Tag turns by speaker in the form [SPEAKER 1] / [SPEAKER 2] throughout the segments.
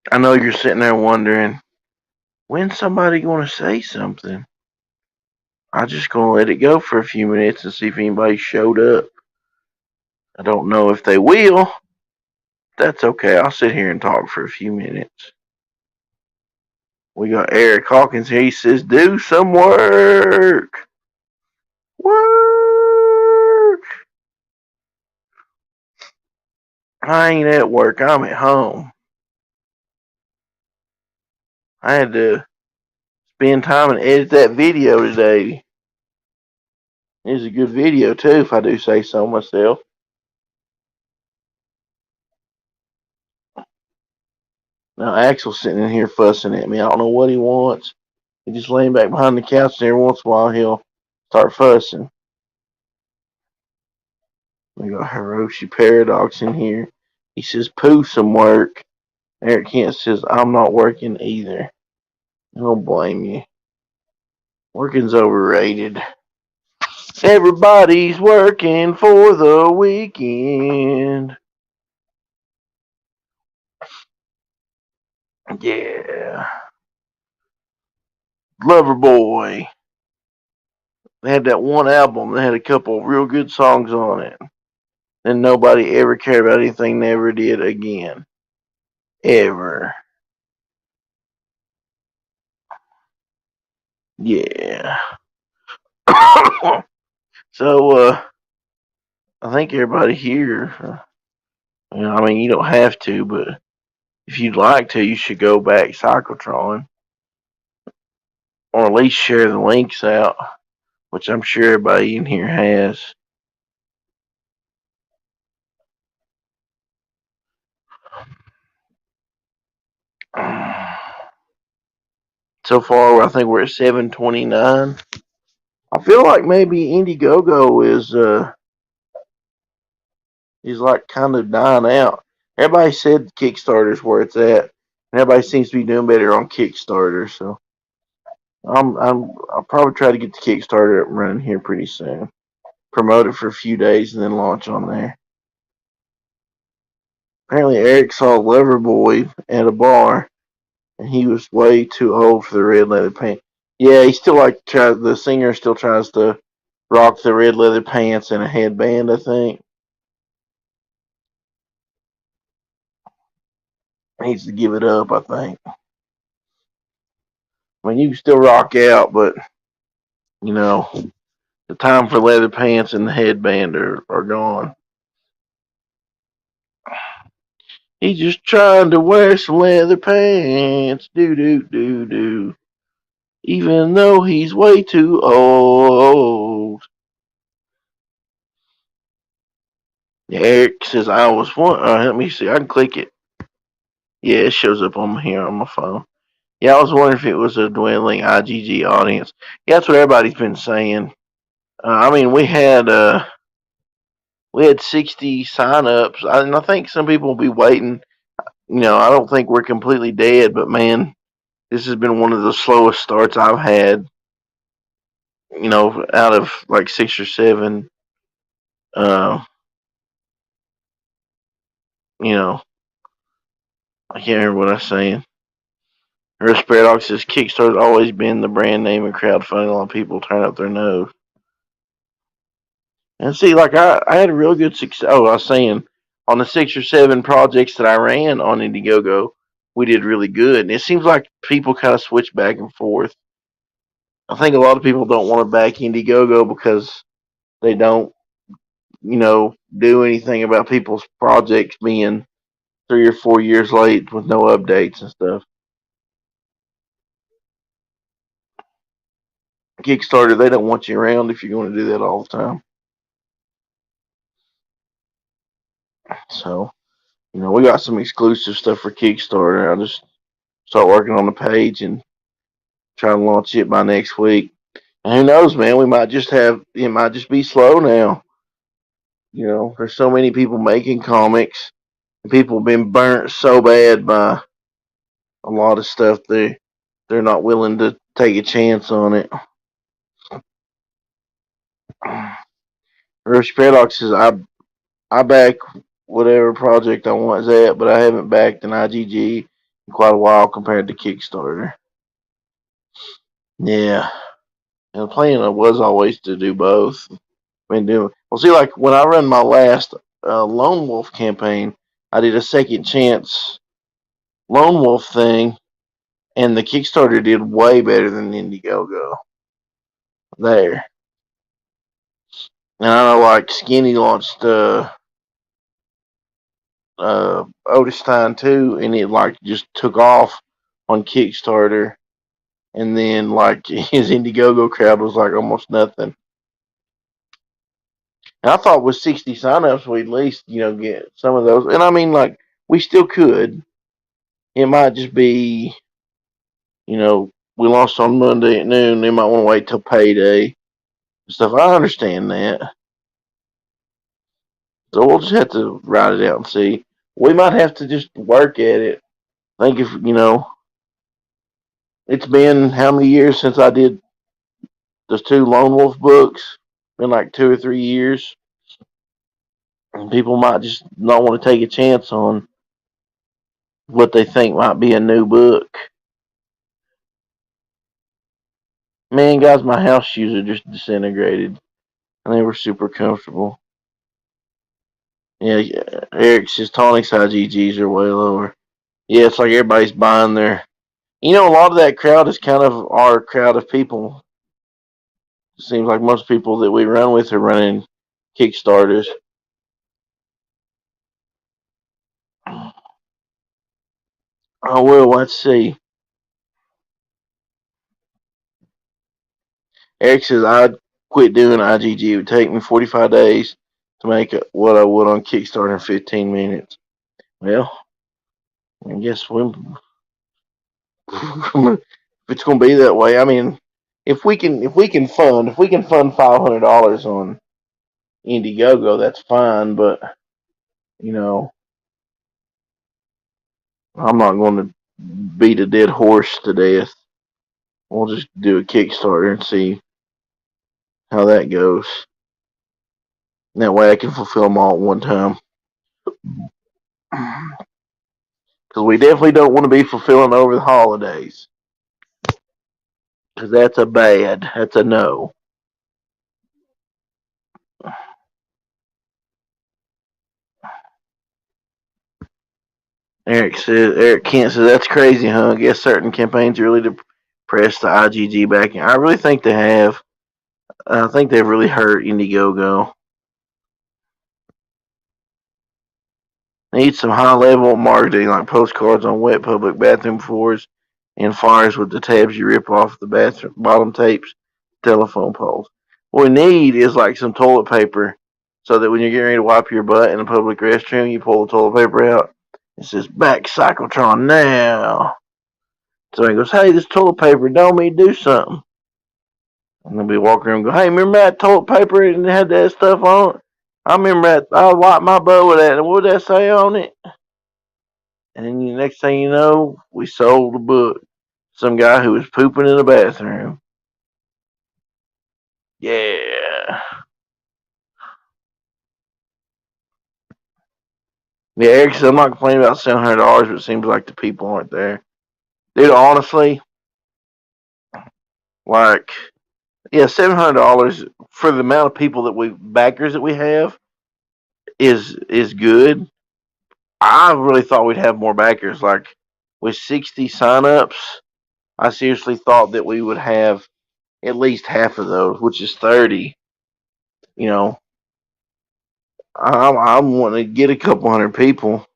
[SPEAKER 1] I know you're sitting there wondering, when's somebody going to say something? I'm just going to let it go for a few minutes and see if anybody showed up. I don't know if they will. That's okay. I'll sit here and talk for a few minutes. We got Eric Hawkins here. He says, do some work. Work. I ain't at work. I'm at home. I had to spend time and edit that video today. It was a good video, too, if I do say so myself. Now, Axel's sitting in here fussing at me. I don't know what he wants. He just laying back behind the couch, and every once in a while he'll start fussing. We got Hiroshi Paradox in here. He says, poo some work. Eric Kent says, I'm not working either. I don't blame you. Working's overrated. Everybody's working for the weekend. Yeah. Loverboy. They had that one album that had a couple of real good songs on it. And nobody ever cared about anything they ever did again. Ever. Yeah. So, I think everybody here, I mean, you don't have to, but if you'd like to, you should go back PsychoTron, or at least share the links out, which I'm sure everybody in here has. So far, I think we're at 729. I feel like maybe Indiegogo is like kind of dying out. Everybody said Kickstarter's where it's at, and everybody seems to be doing better on Kickstarter. So I'll probably try to get the Kickstarter up and running here pretty soon. Promote it for a few days and then launch on there. Apparently, Eric saw Loverboy at a bar, and he was way too old for the red leather pants. Yeah, he still the singer still tries to rock the red leather pants and a headband. I think he needs to give it up. I think. I mean, you can still rock out, but you know, the time for leather pants and the headband are gone. He's just trying to wear some leather pants, do do do do. Even though he's way too old. Eric says I was one. Let me see. I can click it. Yeah, it shows up on here on my phone. Yeah, I was wondering if it was a dwindling IGG audience. Yeah, that's what everybody's been saying. I mean, we had 60 signups, and I think some people will be waiting. I don't think we're completely dead, but man, this has been one of the slowest starts I've had. Out of like 6 or 7. Uh, you know, I can't remember what I was saying. Earth Paradox says Kickstarter's always been the brand name and crowdfunding. A lot of people turn up their nose. And see, like I had a real good success. Oh, I was saying on the 6 or 7 projects that I ran on Indiegogo, we did really good. And it seems like people kind of switch back and forth. I think a lot of people don't want to back Indiegogo because they don't, do anything about people's projects being 3 or 4 years late with no updates and stuff. Kickstarter, they don't want you around if you're going to do that all the time. So, we got some exclusive stuff for Kickstarter. I'll just start working on the page and try to launch it by next week. And who knows, man? It might just be slow now. There's so many people making comics. People have been burnt so bad by a lot of stuff they're not willing to take a chance on it. Rush Paradox says I back whatever project I want that, but I haven't backed an IGG in quite a while compared to Kickstarter. Yeah, and the plan was always to do both. Well, see, like when I run my last Lone Wolf campaign, I did a second chance Lone Wolf thing, and the Kickstarter did way better than Indiegogo there. And I know, like Skinny launched Otis Stein too, and it like just took off on Kickstarter, and then like his Indiegogo crowd was like almost nothing. And I thought with 60 signups we'd at least get some of those, and I mean like we still could. It might just be we lost on Monday at noon. They might want to wait till payday and stuff. I understand that, so we'll just have to ride it out and see. We might have to just work at it. I think if it's been how many years since I did those two Lone Wolf books? Been like 2 or 3 years. And people might just not want to take a chance on what they think might be a new book. Man, guys, my house shoes are just disintegrated. And they were super comfortable. Yeah, Eric's his tonic size EGs are way lower. Yeah, it's like everybody's buying their. A lot of that crowd is kind of our crowd of people. It seems like most people that we run with are running Kickstarters. Oh, well, let's see. Eric says, I'd quit doing IGG. It would take me 45 days to make what I would on Kickstarter in 15 minutes. Well, I guess if it's going to be that way, I mean, if we can fund $500 on Indiegogo, that's fine. But you know, I'm not going to beat a dead horse to death. We'll just do a Kickstarter and see how that goes. And that way I can fulfill them all at one time. Because we definitely don't want to be fulfilling over the holidays. Because that's a bad. That's a no. Eric Kent says, that's crazy, huh? I guess certain campaigns really depress the IGG backing. I really think they have. I think they've really hurt Indiegogo. Need some high level marketing like postcards on wet public bathroom floors and flyers with the tabs you rip off the bathroom bottom tapes, telephone poles. What we need is like some toilet paper so that when you're getting ready to wipe your butt in a public restroom, you pull the toilet paper out. It says back PsychoTron now. So he goes, hey, this toilet paper don't me do something. And then we walk around and go, hey, remember that toilet paper and it had that stuff on it? I remember that. I wiped my butt with that. And what did that say on it? And then the next thing you know, we sold a book. Some guy who was pooping in the bathroom. Yeah. Yeah, Eric said, I'm not complaining about $700, but it seems like the people aren't there. Dude, honestly, like, yeah, $700 for the amount of people backers that we have is good. I really thought we'd have more backers. Like, with 60 signups, I seriously thought that we would have at least half of those, which is 30. You know, I'm wanting to get a couple hundred people,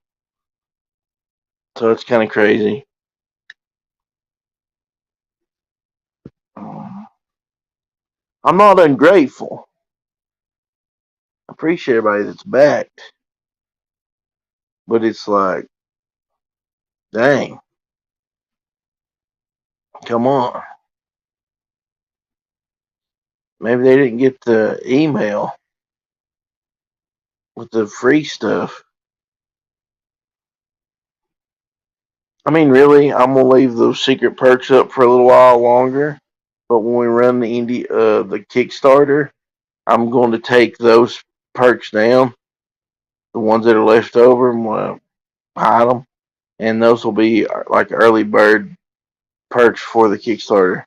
[SPEAKER 1] so it's kind of crazy. I'm not ungrateful. I appreciate everybody that's backed, but it's like, dang, come on. Maybe they didn't get the email with the free stuff. I mean, really, I'm gonna leave those secret perks up for a little while longer. But when we run the Kickstarter, I'm going to take those perks down, the ones that are left over, and hide them. and those will be like early bird perks for the Kickstarter.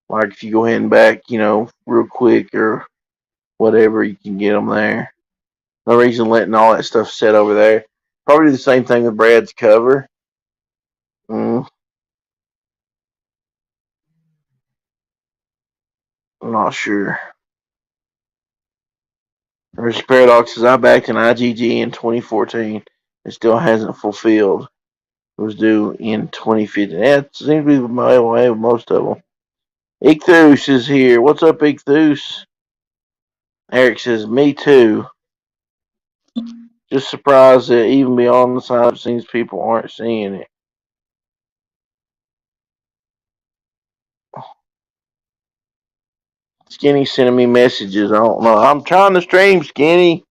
[SPEAKER 1] Like if you go ahead and back, real quick or whatever, you can get them there. No reason letting all that stuff sit over there. Probably the same thing with Brad's cover. Mm, I'm not sure. There's paradoxes. I backed an IGG in 2014. It still hasn't fulfilled. It was due in 2015. That seems to be my way with most of them. Ichthus is here. What's up, Ichthus? Eric says, me too. Just surprised that even beyond the side scenes, people aren't seeing it. Skinny sending me messages. I don't know. I'm trying to stream, Skinny.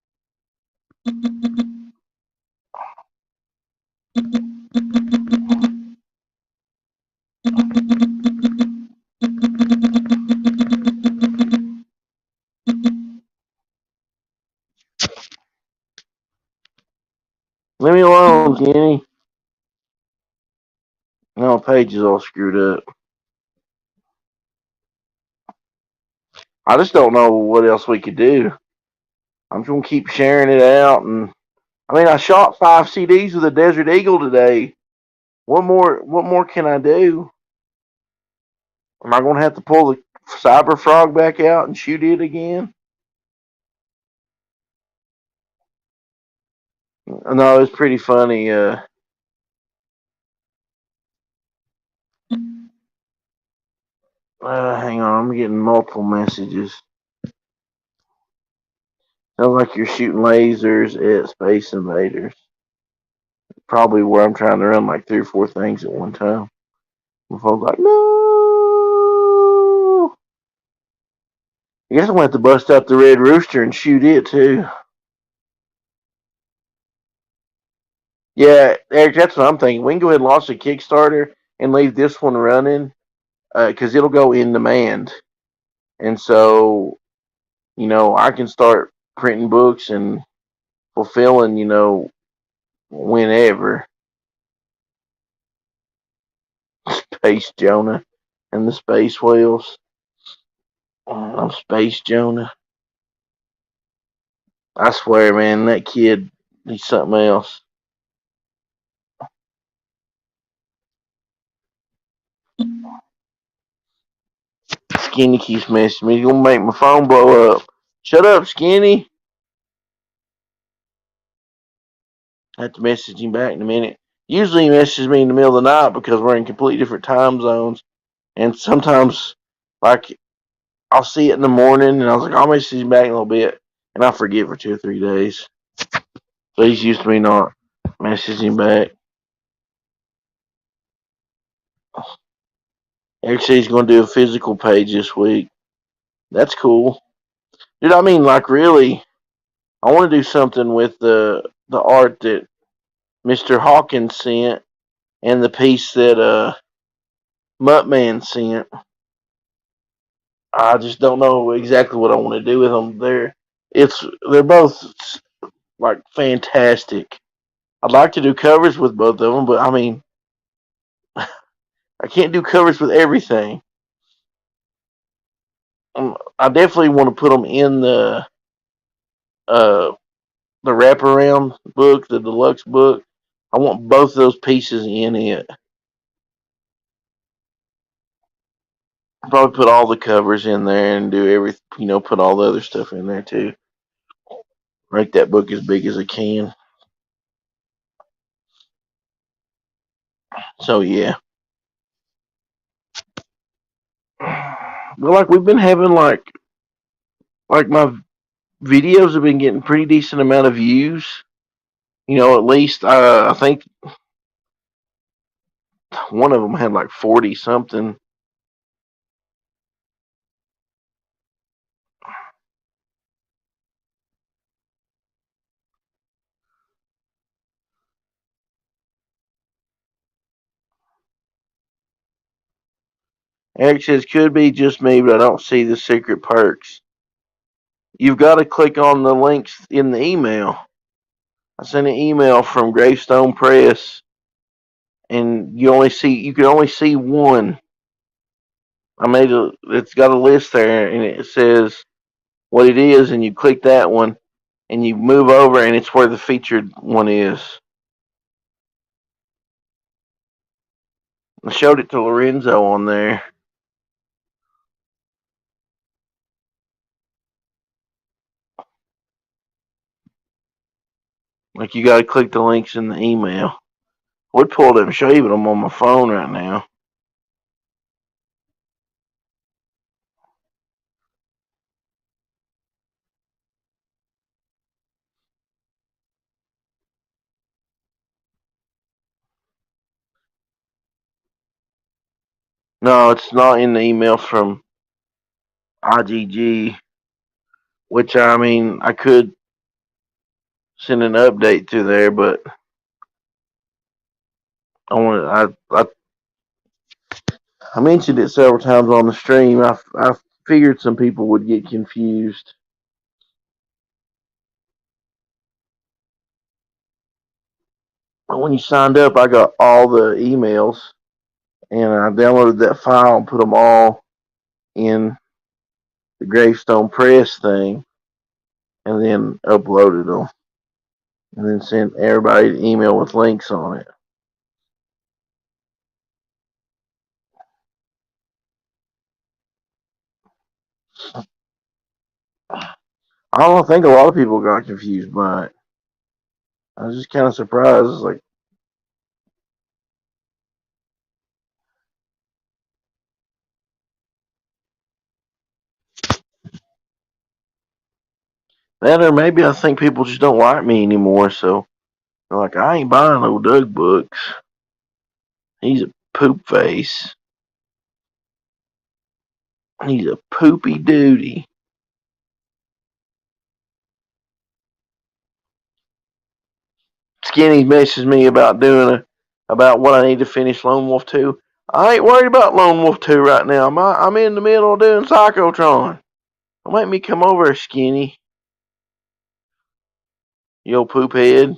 [SPEAKER 1] Leave me alone, Skinny. No, page is all screwed up. I just don't know what else we could do. I'm just gonna keep sharing it out, and I mean, I shot 5 CDs with a Desert Eagle today. What more? What more can I do? Am I gonna have to pull the Cyber Frog back out and shoot it again? No, it's pretty funny. Hang on, I'm getting multiple messages. Sounds like you're shooting lasers at Space Invaders. Probably where I'm trying to run like 3 or 4 things at one time. My phone's like, no. I guess I'm gonna have to bust out the Red Rooster and shoot it too. Yeah, Eric, that's what I'm thinking. We can go ahead and launch a Kickstarter and leave this one running because it'll go in demand. And so, I can start printing books and fulfilling, whenever. Space Jonah and the Space Whales. I'm Space Jonah. I swear, man, that kid, he's something else. Skinny keeps messaging me. He's gonna make my phone blow up. Shut up, Skinny. I have to message him back in a minute. Usually he messages me in the middle of the night because we're in completely different time zones. And sometimes, like, I'll see it in the morning and I was like, I'll message him back in a little bit. And I forget for 2 or 3 days. So he's used to me not messaging back. Actually, he's going to do a physical page this week. That's cool. Dude, I mean, like, really, I want to do something with the art that Mr. Hawkins sent and the piece that Muttman sent. I just don't know exactly what I want to do with them. They're both like fantastic. I'd like to do covers with both of them, but I mean, I can't do covers with everything. I definitely want to put them in uh the wraparound book, the deluxe book. I want both of those pieces in it. Probably put all the covers in there and do put all the other stuff in there too. Make that book as big as I can. So yeah. But like we've been having like my videos have been getting pretty decent amount of views. At least I think one of them had like 40 something. Eric says could be just me, but I don't see the secret perks. You've got to click on the links in the email. I sent an email from Gravestone Press and you can only see one. It's got a list there, and it says what it is, and you click that one, and you move over, and it's where the featured one is. I showed it to Lorenzo on there. Like you got to click the links in the email. I would pull it up and show you, but I'm on my phone right now. No, it's not in the email from IGG. Which I mean, I could send an update to there, but I mentioned it several times on the stream. I figured some people would get confused. But when you signed up, I got all the emails, and I downloaded that file and put them all in the Gravestone Press thing, and then uploaded them, and then sent everybody an email with links on it. I don't think a lot of people got confused by it. I was just kind of surprised. It's like, that, or maybe I think people just don't like me anymore, so they're like, I ain't buying no Doug books. He's a poop face. He's a poopy duty. Skinny messaged me about what I need to finish Lone Wolf 2. I ain't worried about Lone Wolf 2 right now. I'm in the middle of doing PsychoTron. Don't make me come over, Skinny. You old poop head.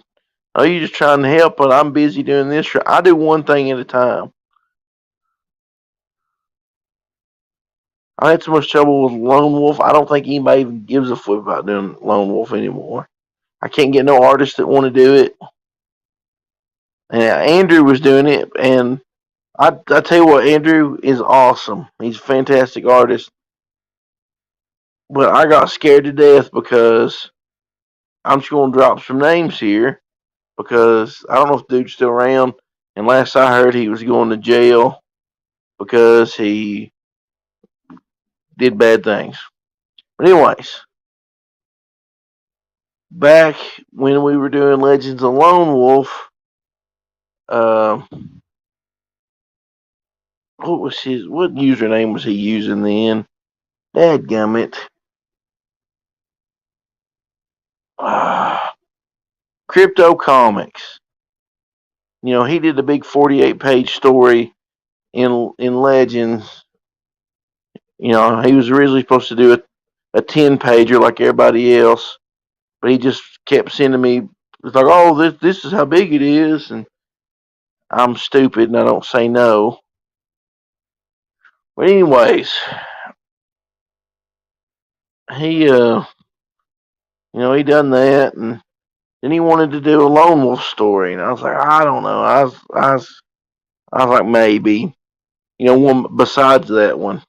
[SPEAKER 1] Oh, you just trying to help, but I'm busy doing this. I do one thing at a time. I had so much trouble with Lone Wolf. I don't think anybody even gives a flip about doing Lone Wolf anymore. I can't get no artists that want to do it. And Andrew was doing it, and I tell you what, Andrew is awesome. He's a fantastic artist. But I got scared to death because I'm just going to drop some names here because I don't know if the dude's still around. And last I heard, he was going to jail because he did bad things. But anyways, back when we were doing Legends of Lone Wolf, what username was he using then? Dadgummit. Crypto Comics. You know, he did a big 48-page story in Legends. You know, he was originally supposed to do a 10-pager like everybody else, but he just kept sending me. It's like, oh, this is how big it is, and I'm stupid and I don't say no. But anyways, he he done that, and then he wanted to do a Lone Wolf story, and I was like, I don't know. I was like, maybe, one besides that one.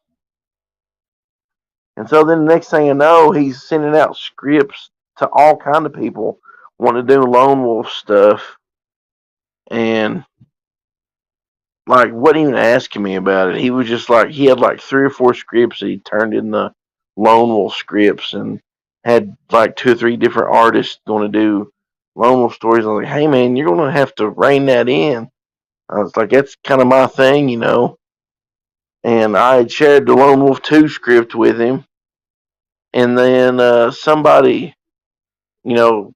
[SPEAKER 1] And so then the next thing I know, he's sending out scripts to all kind of people want to do Lone Wolf stuff, and like wasn't even asking me about it. He was just like he had like 3 or 4 scripts that he turned in the Lone Wolf scripts, and had like 2 or 3 different artists going to do Lone Wolf stories. I was like, hey man, you're going to have to rein that in. I was like, that's kind of my thing, And I had shared the Lone Wolf 2 script with him, and then somebody, you know,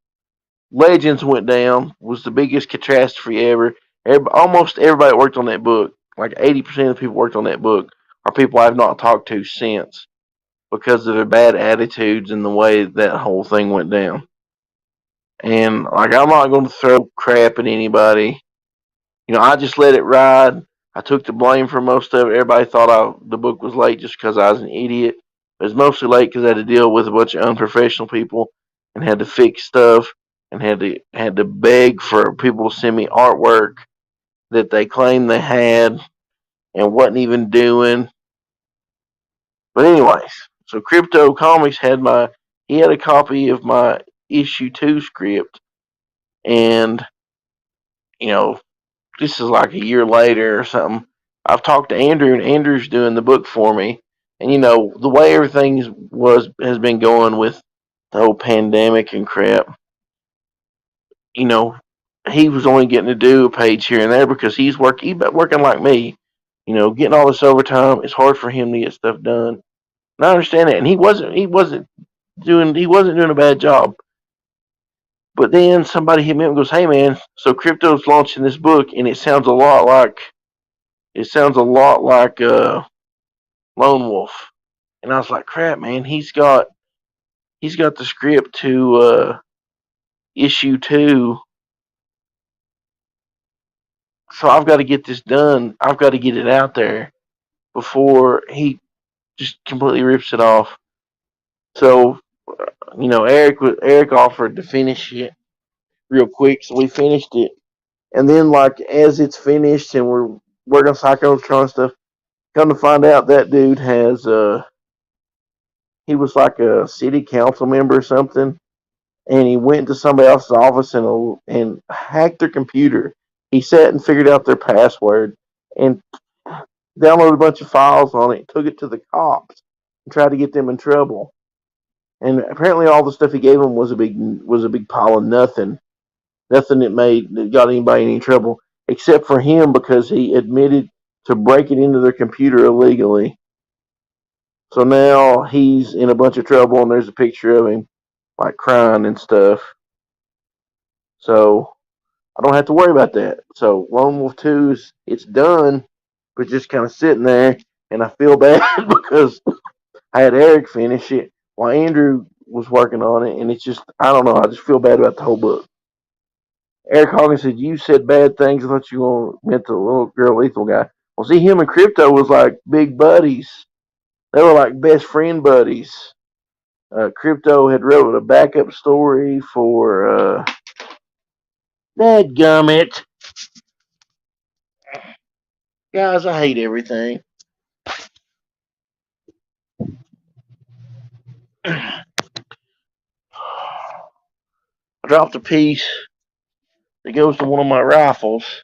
[SPEAKER 1] Legends went down, was the biggest catastrophe ever. Almost everybody that worked on that book, like 80% of the people worked on that book, are people I've not talked to since because of their bad attitudes and the way that whole thing went down. And like, I'm not going to throw crap at anybody, I just let it ride. I took the blame for most of it. Everybody thought the book was late just because I was an idiot. It was mostly late because I had to deal with a bunch of unprofessional people and had to fix stuff and had to beg for people to send me artwork that they claimed they had and wasn't even doing. But anyways, so Crypto Comics he had a copy of my issue 2 script, and you know this is like a year later or something. I've talked to Andrew, and Andrew's doing the book for me. And the way everything has been going with the whole pandemic and crap. You know, he was only getting to do a page here and there because he's working like me. Getting all this overtime. It's hard for him to get stuff done. And I understand that. And he wasn't doing a bad job. But then somebody hit me up and goes, "Hey man, so Crypto's launching this book, and it sounds a lot like Lone Wolf." And I was like, "Crap, man, he's got the script to issue 2, so I've got to get this done. I've got to get it out there before he just completely rips it off." So Eric offered to finish it real quick, so we finished it. And then, like, as it's finished and we're working on PsychoTron stuff, come to find out that dude he was like a city council member or something, and he went to somebody else's office and hacked their computer. He sat and figured out their password and downloaded a bunch of files on it, took it to the cops, and tried to get them in trouble. And apparently, all the stuff he gave them was a big pile of nothing, nothing that got anybody in any trouble, except for him because he admitted to breaking into their computer illegally. So now he's in a bunch of trouble, and there's a picture of him like crying and stuff. So I don't have to worry about that. So Lone Wolf 2 it's done, but just kind of sitting there, and I feel bad because I had Eric finish it while Andrew was working on it, and it's just I don't know. I just feel bad about the whole book. Eric Hawkins said you said bad things. I thought you meant the little girl lethal guy. Well, see, him and Crypto was like big buddies. They were like best friend buddies. Crypto had wrote a backup story for Dadgummit. Guys, I hate everything. I dropped a piece that goes to one of my rifles,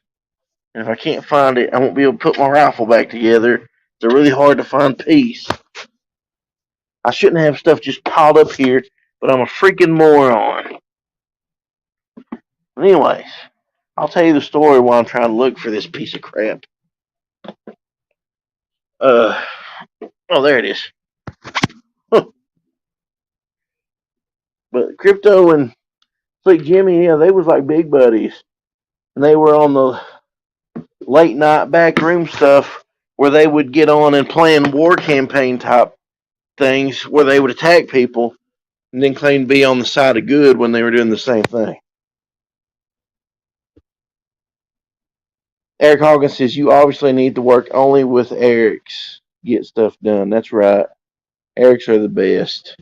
[SPEAKER 1] and if I can't find it, I won't be able to put my rifle back together. It's a really hard to find piece. I shouldn't have stuff just piled up here, but I'm a freaking moron. Anyways, I'll tell you the story while I'm trying to look for this piece of crap. Uh, oh, there it is. But Crypto and Slick Jimmy, yeah, they was like big buddies, and they were on the late night back room stuff where they would get on and plan war campaign type things where they would attack people and then claim to be on the side of good when they were doing the same thing. Eric Hawkins says you obviously need to work only with Eric's get stuff done. That's right. Eric's are the best.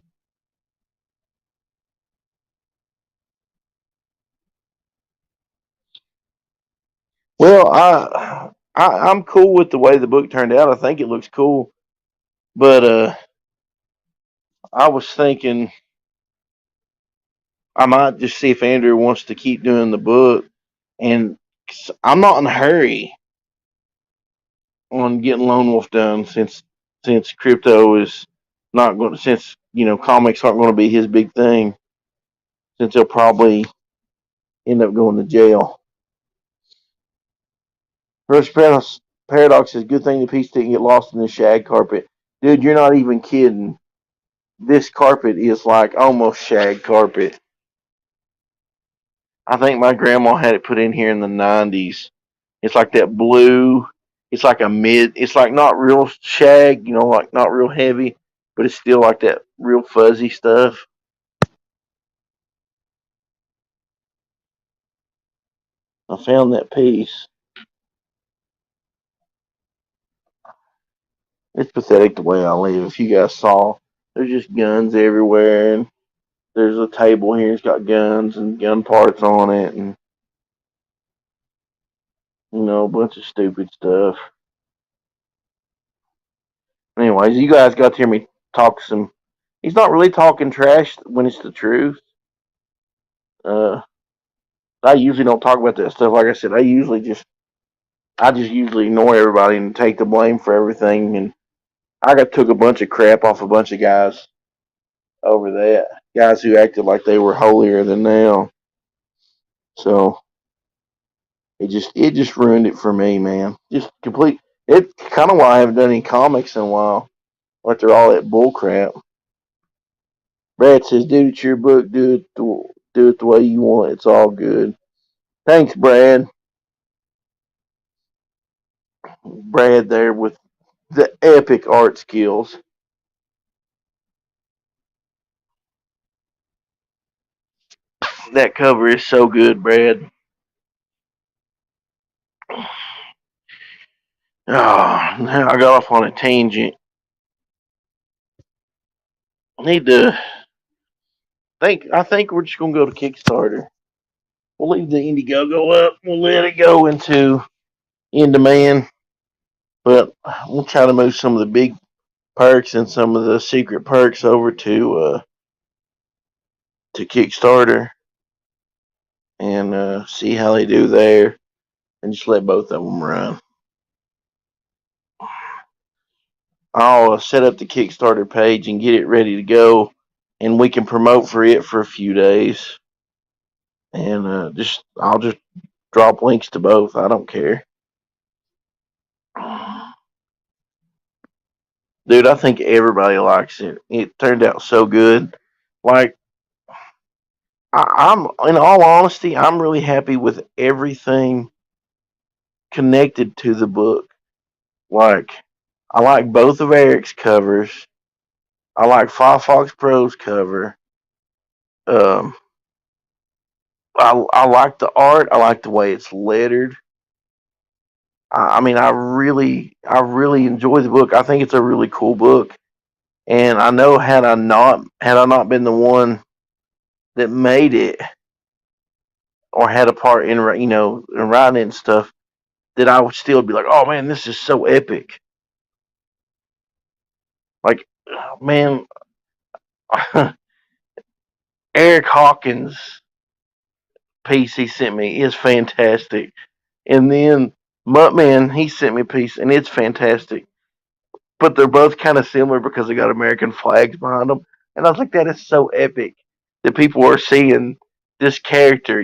[SPEAKER 1] Well, I'm cool with the way the book turned out. I think it looks cool, but I was thinking I might just see if Andrew wants to keep doing the book, and I'm not in a hurry on getting Lone Wolf done since crypto is not going to since comics aren't going to be his big thing since he'll probably end up going to jail. Rush Paradox is good thing the piece didn't get lost in the shag carpet. Dude, you're not even kidding. This carpet is like almost shag carpet. I think my grandma had it put in here in the 90s. It's like that blue. It's like it's like not real shag, like not real heavy, but it's still like that real fuzzy stuff. I found that piece. It's pathetic the way I live. If you guys saw, there's just guns everywhere, and there's a table here. It's got guns and gun parts on it, and a bunch of stupid stuff. Anyways, you guys got to hear me talk some. He's not really talking trash when it's the truth. Uh, I usually don't talk about that stuff. Like I said, I just usually ignore everybody and take the blame for everything. And I got took a bunch of crap off a bunch of guys over that. Guys who acted like they were holier than thou. So it just ruined it for me, man. Just complete. It's kind of why I haven't done any comics in a while. Like they're all that bull crap. Brad says, "Dude, it's your book. Do it the way you want. It's all good." Thanks, Brad. Brad there with the epic art skills. That cover is so good, Brad. Oh, now I got off on a tangent. Need to think. I think we're just gonna go to Kickstarter. We'll leave the Indiegogo up. We'll let it go into in demand, but we'll try to move some of the big perks and some of the secret perks over to Kickstarter and see how they do there, and just let both of them run. I'll set up the Kickstarter page and get it ready to go, and we can promote for it for a few days. And I'll just drop links to both. I don't care, dude. I think everybody likes it. It turned out so good. Like I'm, in all honesty, I'm really happy with everything connected to the book. Like I like both of Eric's covers. I like Firefox Pro's cover. Um, I like the art. I like the way it's lettered. I mean, I really enjoy the book. I think it's a really cool book, and I know had I not been the one that made it or had a part in in writing it and stuff, that I would still be like, oh man, this is so epic. Like, man, Eric Hawkins piece he sent me is fantastic, and then Muttman he sent me a piece and it's fantastic. But they're both kind of similar because they got American flags behind them. And I was like, that is so epic that people are seeing this character,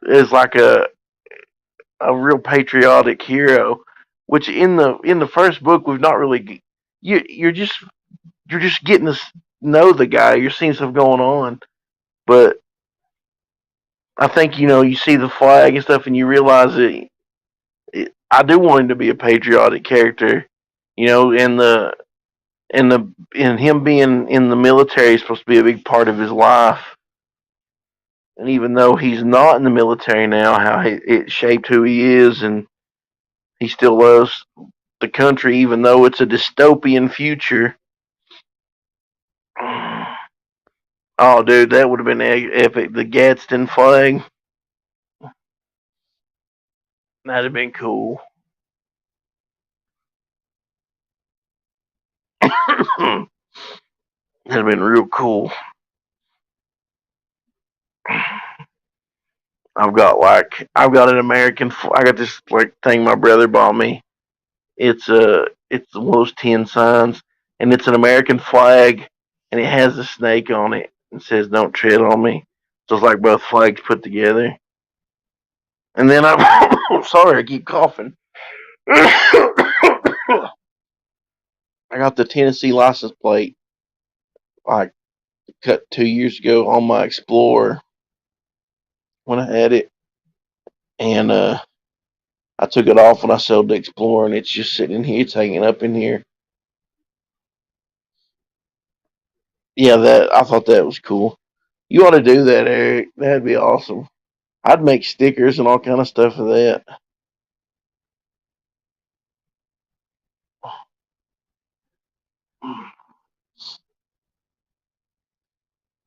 [SPEAKER 1] is like a real patriotic hero. Which in the first book we've not really you're just getting to know the guy. You're seeing stuff going on, but I think you see the flag and stuff, and you realize I do want him to be a patriotic character, and and him being in the military is supposed to be a big part of his life. And even though he's not in the military now, how it shaped who he is, and he still loves the country, even though it's a dystopian future. Oh, dude, that would have been epic. The Gadsden flag, that'd have been cool. That'd have been real cool. I've got an American. I got this like thing my brother bought me. It's one of those 10 signs, and it's an American flag, and it has a snake on it. It says "Don't tread on me." So it's like both flags put together. And then I'm sorry, I keep coughing. I got the Tennessee license plate like cut 2 years ago on my Explorer when I had it, and I took it off when I sold the Explorer, and it's just sitting in here. It's hanging up in here. Yeah, that I thought that was cool. You ought to do that, Eric. That'd be awesome. I'd make stickers and all kind of stuff of that.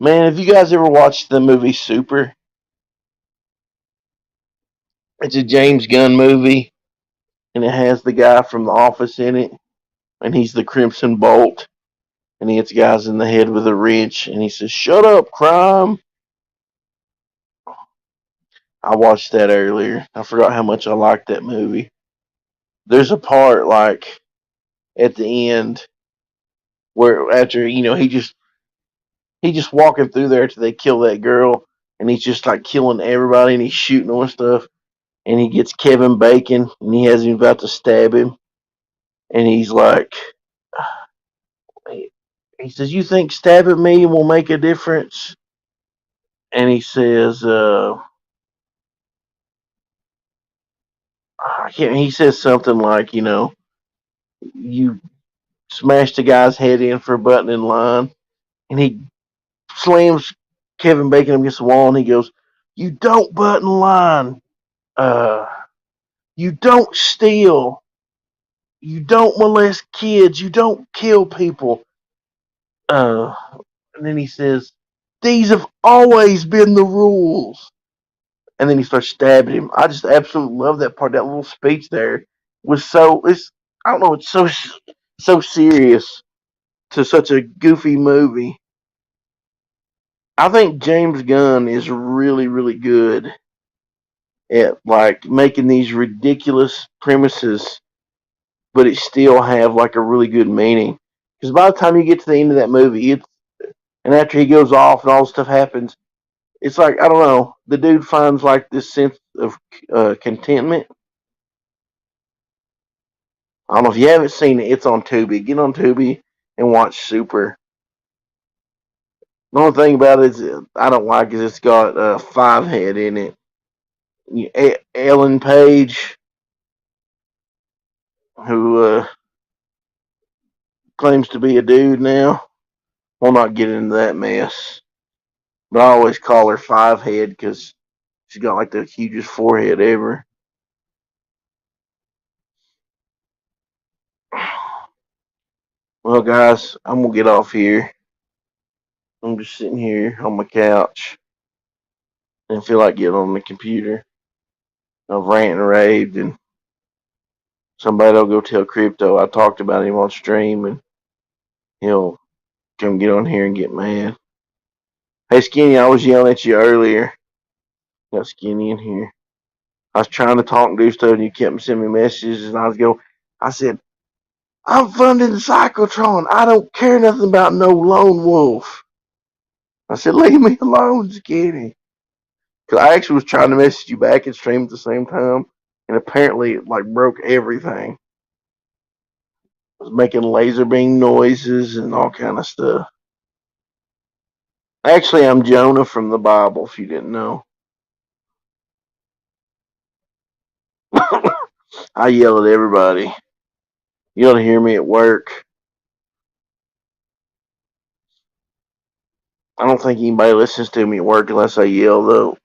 [SPEAKER 1] Man, have you guys ever watched the movie Super? It's a James Gunn movie, and it has the guy from The Office in it, and he's the Crimson Bolt, and he hits guys in the head with a wrench, and he says, "Shut up, crime." I watched that earlier. I forgot how much I liked that movie. There's a part like at the end where after he just walking through there till they kill that girl, and he's just like killing everybody, and he's shooting them and stuff, and he gets Kevin Bacon, and he has him about to stab him, and he's like, he says, "You think stabbing me will make a difference?" And he says, I can't, he says something like, you smashed a guy's head in for butting in line, and he slams Kevin Bacon against the wall, and he goes, "You don't butt in line. Uh, you don't steal. You don't molest kids. You don't kill people." Uh, and then he says, "These have always been the rules." And then he starts stabbing him. I just absolutely love that part. That little speech there was it's I don't know, it's so serious to such a goofy movie. I think James Gunn is really, really good at like making these ridiculous premises, but it still have like a really good meaning. Because by the time you get to the end of that movie, and after he goes off and all this stuff happens, it's like I don't know. The dude finds like this sense of contentment. I don't know if you haven't seen it. It's on Tubi. Get on Tubi and watch Super. The only thing about it is I don't like is it's got five head in it. Ellen Page, who claims to be a dude now. We'll not get into that mess. But I always call her Five Head because she's got like the hugest forehead ever. Well, guys, I'm gonna get off here. I'm just sitting here on my couch and feel like getting on the computer. I've ranted and raved, and somebody'll go tell Crypto I talked about him on stream, and he'll come get on here and get mad. Hey, Skinny, I was yelling at you earlier. Got Skinny in here. I was trying to talk and do stuff, and you kept sending me messages, and I said, "I'm funding PsychoTron. I don't care nothing about no lone wolf." I said, "Leave me alone, Skinny." Because I actually was trying to message you back and stream at the same time, and apparently it like broke everything. I was making laser beam noises and all kind of stuff. Actually, I'm Jonah from the Bible, if you didn't know. I yell at everybody. You ought to hear me at work. I don't think anybody listens to me at work unless I yell, though.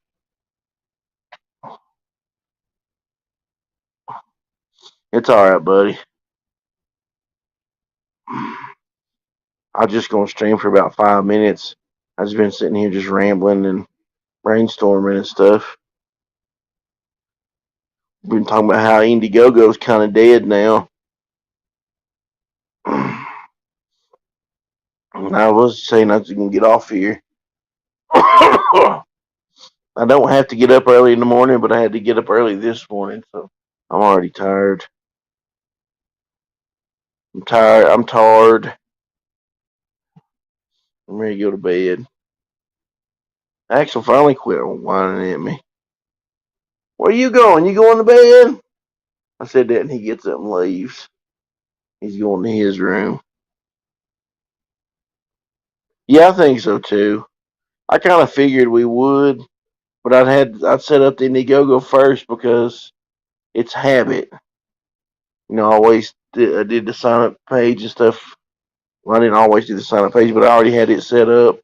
[SPEAKER 1] It's alright, buddy. I'm just going to stream for about 5 minutes. I've just been sitting here just rambling and brainstorming and stuff. We've been talking about how Indiegogo's kind of dead now. I was saying I was going to get off here. I don't have to get up early in the morning, but I had to get up early this morning, so I'm already tired. I'm tired. I'm tired. I'm ready to go to bed. Axel finally quit whining at me. "Where you going? You going to bed?" I said that, and he gets up and leaves. He's going to his room. Yeah, I think so too. I kind of figured we would, but I'd set up the Indiegogo first because it's habit. I always did the sign up page and stuff. Well, I didn't always do the sign up page, but I already had it set up.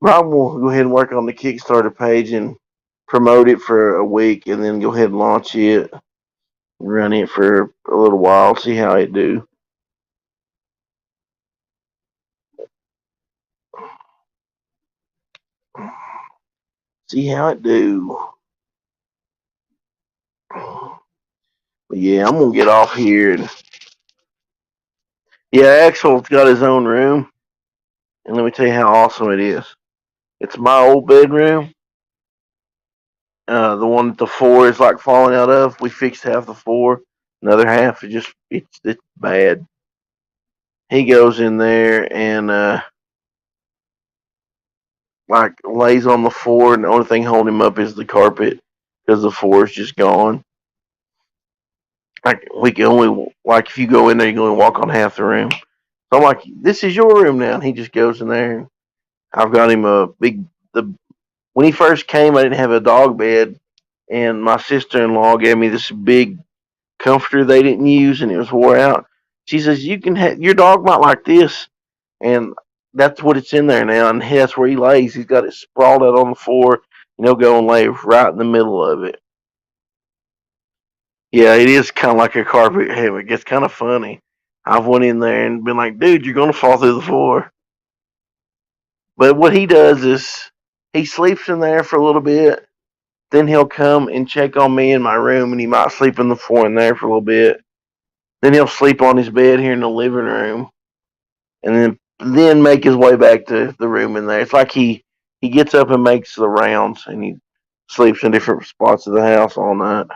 [SPEAKER 1] But I'm gonna go ahead and work on the Kickstarter page and promote it for a week, and then go ahead and launch it, run it for a little while, see how it do. See how it do. But yeah, I'm gonna get off here. And yeah, Axel's got his own room, and let me tell you how awesome it is. It's my old bedroom. The one that the floor is like falling out of. We fixed half the floor. Another half is just it's bad. He goes in there and like lays on the floor, and the only thing holding him up is the carpet because the floor is just gone. Like we can only like if you go in there, you can only walk on half the room. So I'm like, this is your room now. And he just goes in there. And I've got him a big the when he first came, I didn't have a dog bed, and my sister-in-law gave me this big comforter they didn't use, and it was wore out. She says you can your dog might like this, and that's what it's in there now, and that's where he lays. He's got it sprawled out on the floor, and he'll go and lay right in the middle of it. Yeah, it is kind of like a carpet hammock. It's kind of funny. I've went in there and been like, dude, you're gonna fall through the floor. But what he does is he sleeps in there for a little bit. Then he'll come and check on me in my room, and he might sleep in the floor in there for a little bit. Then he'll sleep on his bed here in the living room, and then make his way back to the room in there. It's like he gets up and makes the rounds, and he sleeps in different spots of the house all night.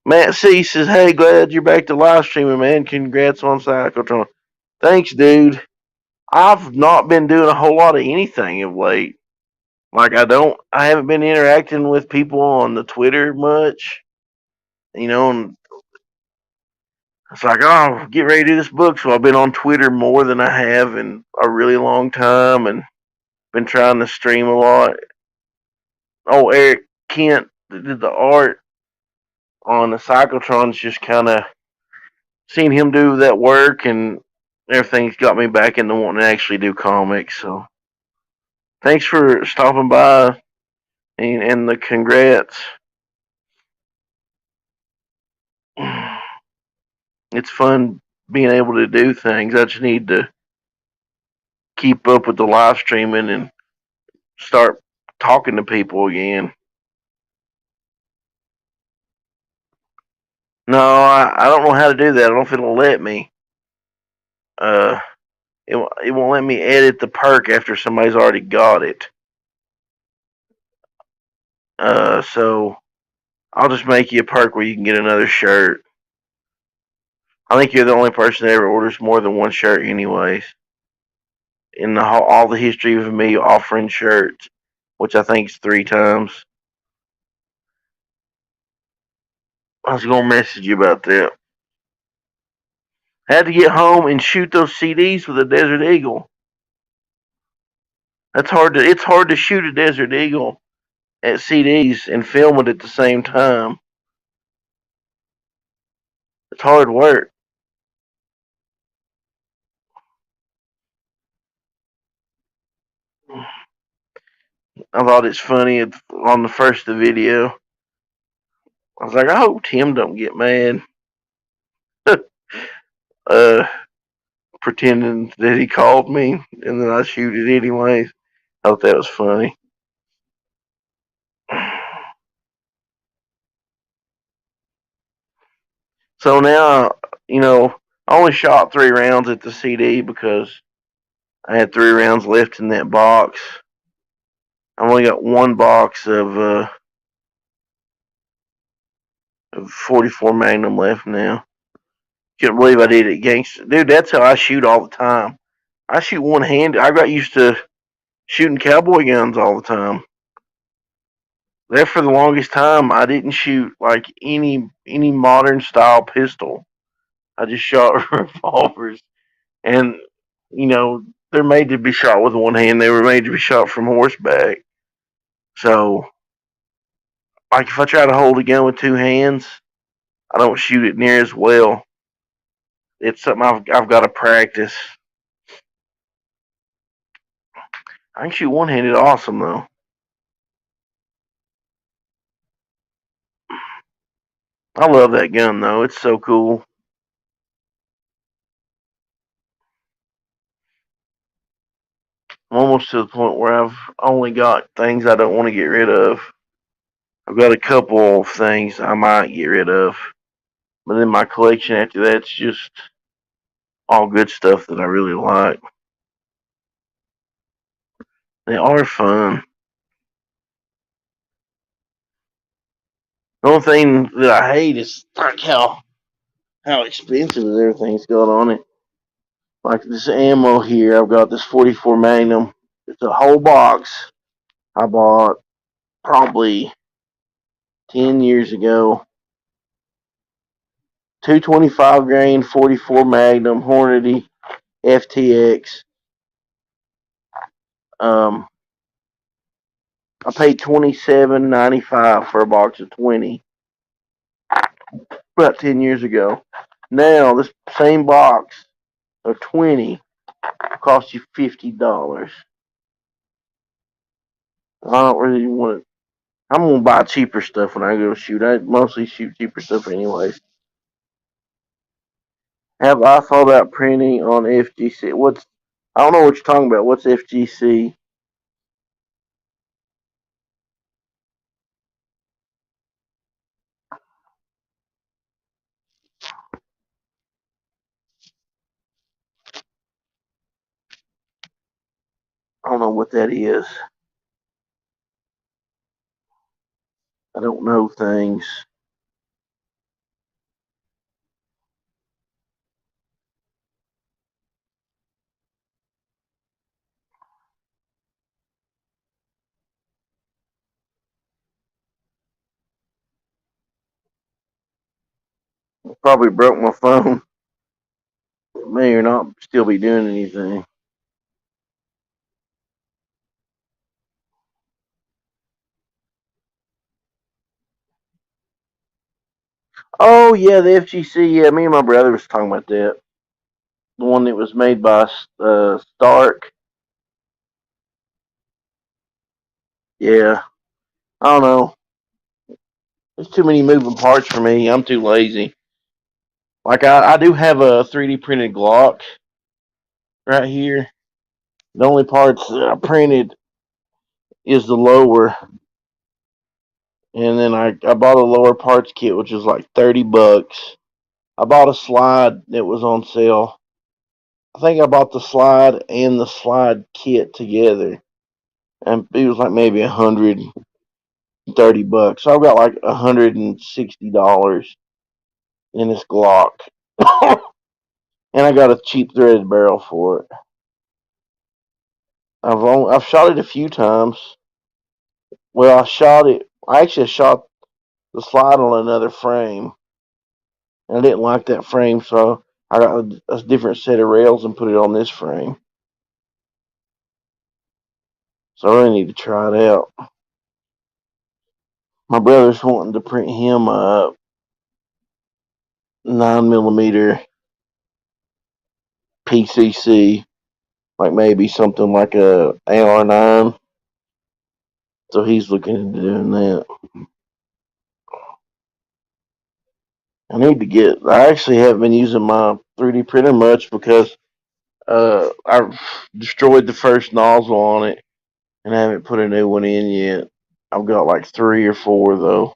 [SPEAKER 1] Matt C says, "Hey, glad you're back to live streaming, man. Congrats on PsychoTron." Thanks, dude. I've not been doing a whole lot of anything of late. Like I haven't been interacting with people on the Twitter much. And it's like, oh, get ready to do this book. So I've been on Twitter more than I have in a really long time, and been trying to stream a lot. Oh, Eric Kent that did the art on the Cyclotron's just kind of seen him do that work, and everything's got me back into wanting to actually do comics. So thanks for stopping by, and the congrats. It's fun being able to do things. I just need to keep up with the live streaming and start talking to people again. No, I don't know how to do that. I don't know if it'll let me. Uh, it won't let me edit the perk after somebody's already got it. So I'll just make you a perk where you can get another shirt. I think you're the only person that ever orders more than one shirt, anyways. In all the history of me offering shirts, which I think is 3 times. I was gonna message you about that. Had to get home and shoot those CDs with a Desert Eagle. That's hard to. It's hard to shoot a Desert Eagle at CDs and film it at the same time. It's hard work. I thought it's funny on the first video. I was like, I hope Tim don't get mad. uh, Pretending that he called me, and then I shoot it anyways. I thought that was funny. So now, I only shot 3 rounds at the CD because I had 3 rounds left in that box. I've only got one box of 44 Magnum left now. Can't believe I did it, gangster. Dude, that's how I shoot all the time. I shoot one-handed. I got used to shooting cowboy guns all the time. There for the longest time, I didn't shoot like any modern style pistol. I just shot revolvers, and they're made to be shot with one hand. They were made to be shot from horseback. So, like if I try to hold a gun with 2 hands, I don't shoot it near as well. It's something I've got to practice. I can shoot one-handed awesome though. I love that gun though. It's so cool. I'm almost to the point where I've only got things I don't want to get rid of. I've got a couple of things I might get rid of, but then my collection after that's just all good stuff that I really like. They are fun. The only thing that I hate is like how expensive everything's got on it. Like this ammo here, I've got this 44 Magnum. It's a whole box I bought probably 10 years ago. 225 grain 44 Magnum Hornady FTX. Um, I paid $27.95 for a box of 20 about 10 years ago. Now this same box of 20 costs you $50. I don't really want to. I'm gonna buy cheaper stuff when I go shoot. I mostly shoot cheaper stuff anyways. Have I thought about printing on FGC? What's I don't know what you're talking about. What's FGC? I don't know what that is. I don't know things. I probably broke my phone. It may or not still be doing anything. Oh yeah, the FGC. Yeah, me and my brother was talking about that. The one that was made by Stark. Yeah, I don't know. There's too many moving parts for me. I'm too lazy. Like I do have a 3D printed Glock right here. The only parts that I printed is the lower, and then I bought a lower parts kit, which was like $30. I bought a slide that was on sale. I think I bought the slide and the slide kit together, and it was like maybe $130. So I've got like $160 in this Glock, and I got a cheap threaded barrel for it. I've shot it a few times. Well, I shot it. I actually shot the slide on another frame, and I didn't like that frame, so I got a different set of rails and put it on this frame. So I really need to try it out. My brother's wanting to print him a 9mm PCC, like maybe something like a AR9. So he's looking into doing that. I need to get. I actually haven't been using my 3D printer much because I destroyed the first nozzle on it and I haven't put a new one in yet. I've got like 3 or 4 though.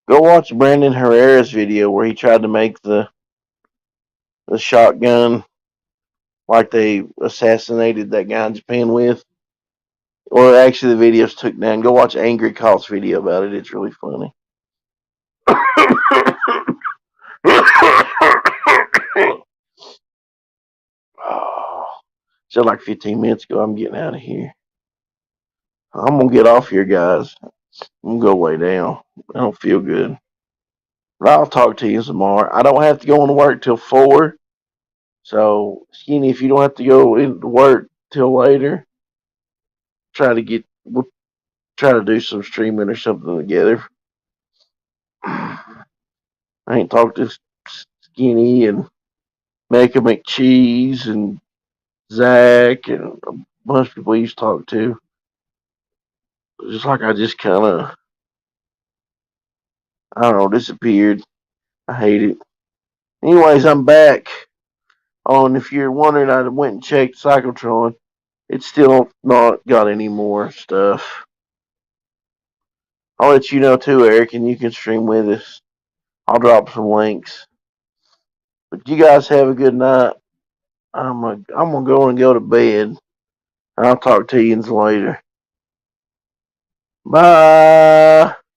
[SPEAKER 1] Go watch Brandon Herrera's video where he tried to make the shotgun like they assassinated that guy in Japan with. Or actually, the video's took down. Go watch Angry Cops video about it. It's really funny. Oh, said like 15 minutes ago. I'm getting out of here. I'm gonna get off here, guys. I'm gonna go lay down. I don't feel good. But I'll talk to you tomorrow. I don't have to go into work till 4. So, Skinny, if you don't have to go into work till later, we'll try to do some streaming or something together. I ain't talked to Skinny and Make a McCheese and Zach and a bunch of people I used to talk to. Just like I just kind of, I don't know, disappeared. I hate it. Anyways, I'm back. Oh, and if you're wondering, I went and checked PsychoTron. It's still not got any more stuff. I'll let you know too, Eric, and you can stream with us. I'll drop some links. But you guys have a good night. I'm gonna go to bed. I'll talk to you later. Bye.